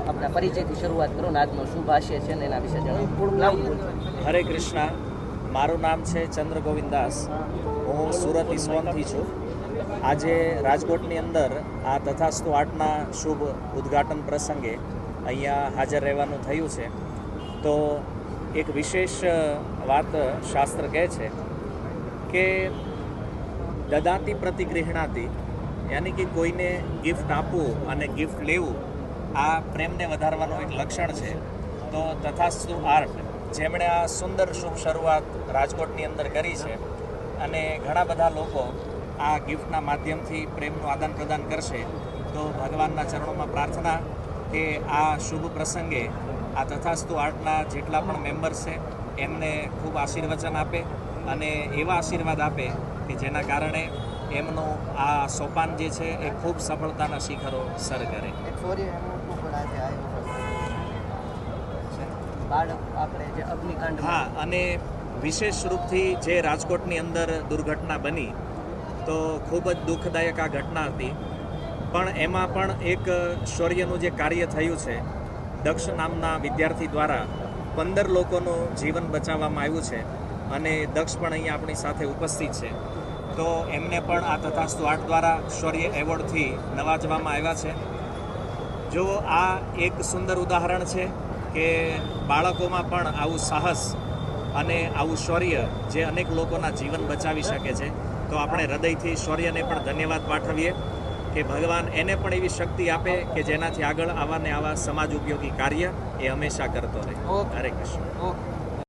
આપણા પરિચયથી શરૂઆત કરો ને આજનો શુભ આશય છે ને એના વિશે જણાવો. થોડુંક લાવું બોલજો. હરે કૃષ્ણ. મારું નામ છે ચંદ્ર ગોવિંદ દાસ. હું સુરત ઇસ્કોનથી છું. આજે રાજકોટની અંદર આ તથાસ્તુ આર્ટના શુભ ઉદ્ઘાટન પ્રસંગે અહીંયા હાજર રહેવાનું થયું છે. તો એક વિશેષ વાત શાસ્ત્ર કહે છે કે દદાતી પ્રતિગૃહણાતી, યાની કે કોઈને ગિફ્ટ આપવું અને ગિફ્ટ લેવું આ પ્રેમને વધારવાનું એક લક્ષણ છે. તો તથાસ્તુ આર્ટ જેમણે આ સુંદર શુભ શરૂઆત રાજકોટની અંદર કરી છે અને ઘણા બધા લોકો આ ગિફ્ટના માધ્યમથી પ્રેમનું આદાન પ્રદાન કરશે. તો ભગવાનના ચરણોમાં પ્રાર્થના કે આ શુભ પ્રસંગે આ તથાસ્તુ આર્ટના જેટલા પણ મેમ્બર્સ છે એમને ખૂબ આશીર્વચન આપે અને એવા આશીર્વાદ આપે કે જેના કારણે એમનું આ સોપાન જે છે એ ખૂબ સફળતાના શિખરો સર કરે. હા, અને વિશેષ રૂપથી જે રાજકોટની અંદર દુર્ઘટના બની તો ખૂબ જ દુઃખદાયક આ ઘટના હતી. પણ એમાં પણ એક શૌર્યનું જે કાર્ય થયું છે, દક્ષ નામના વિદ્યાર્થી દ્વારા 15 લોકોનું જીવન બચાવવામાં આવ્યું છે અને દક્ષ પણ અહીંયા આપણી સાથે ઉપસ્થિત છે. તો એમને પણ આ તથાસ્તુ આર્ટ દ્વારા શૌર્ય એવોર્ડથી નવાજવામાં આવ્યા છે. જો આ એક સુંદર ઉદાહરણ છે કે બાળકોમાં પણ આવું સાહસ અને આવું શૌર્ય જે અનેક લોકોના જીવન બચાવી શકે છે. તો આપણે હૃદયથી શૌર્યને પણ ધન્યવાદ પાઠવીએ કે ભગવાન એને પણ એવી શક્તિ આપે કે જેનાથી આગળ આવા ને આવા સમાજ ઉપયોગી કાર્ય એ હંમેશા કરતો રહે. હરે કૃષ્ણ.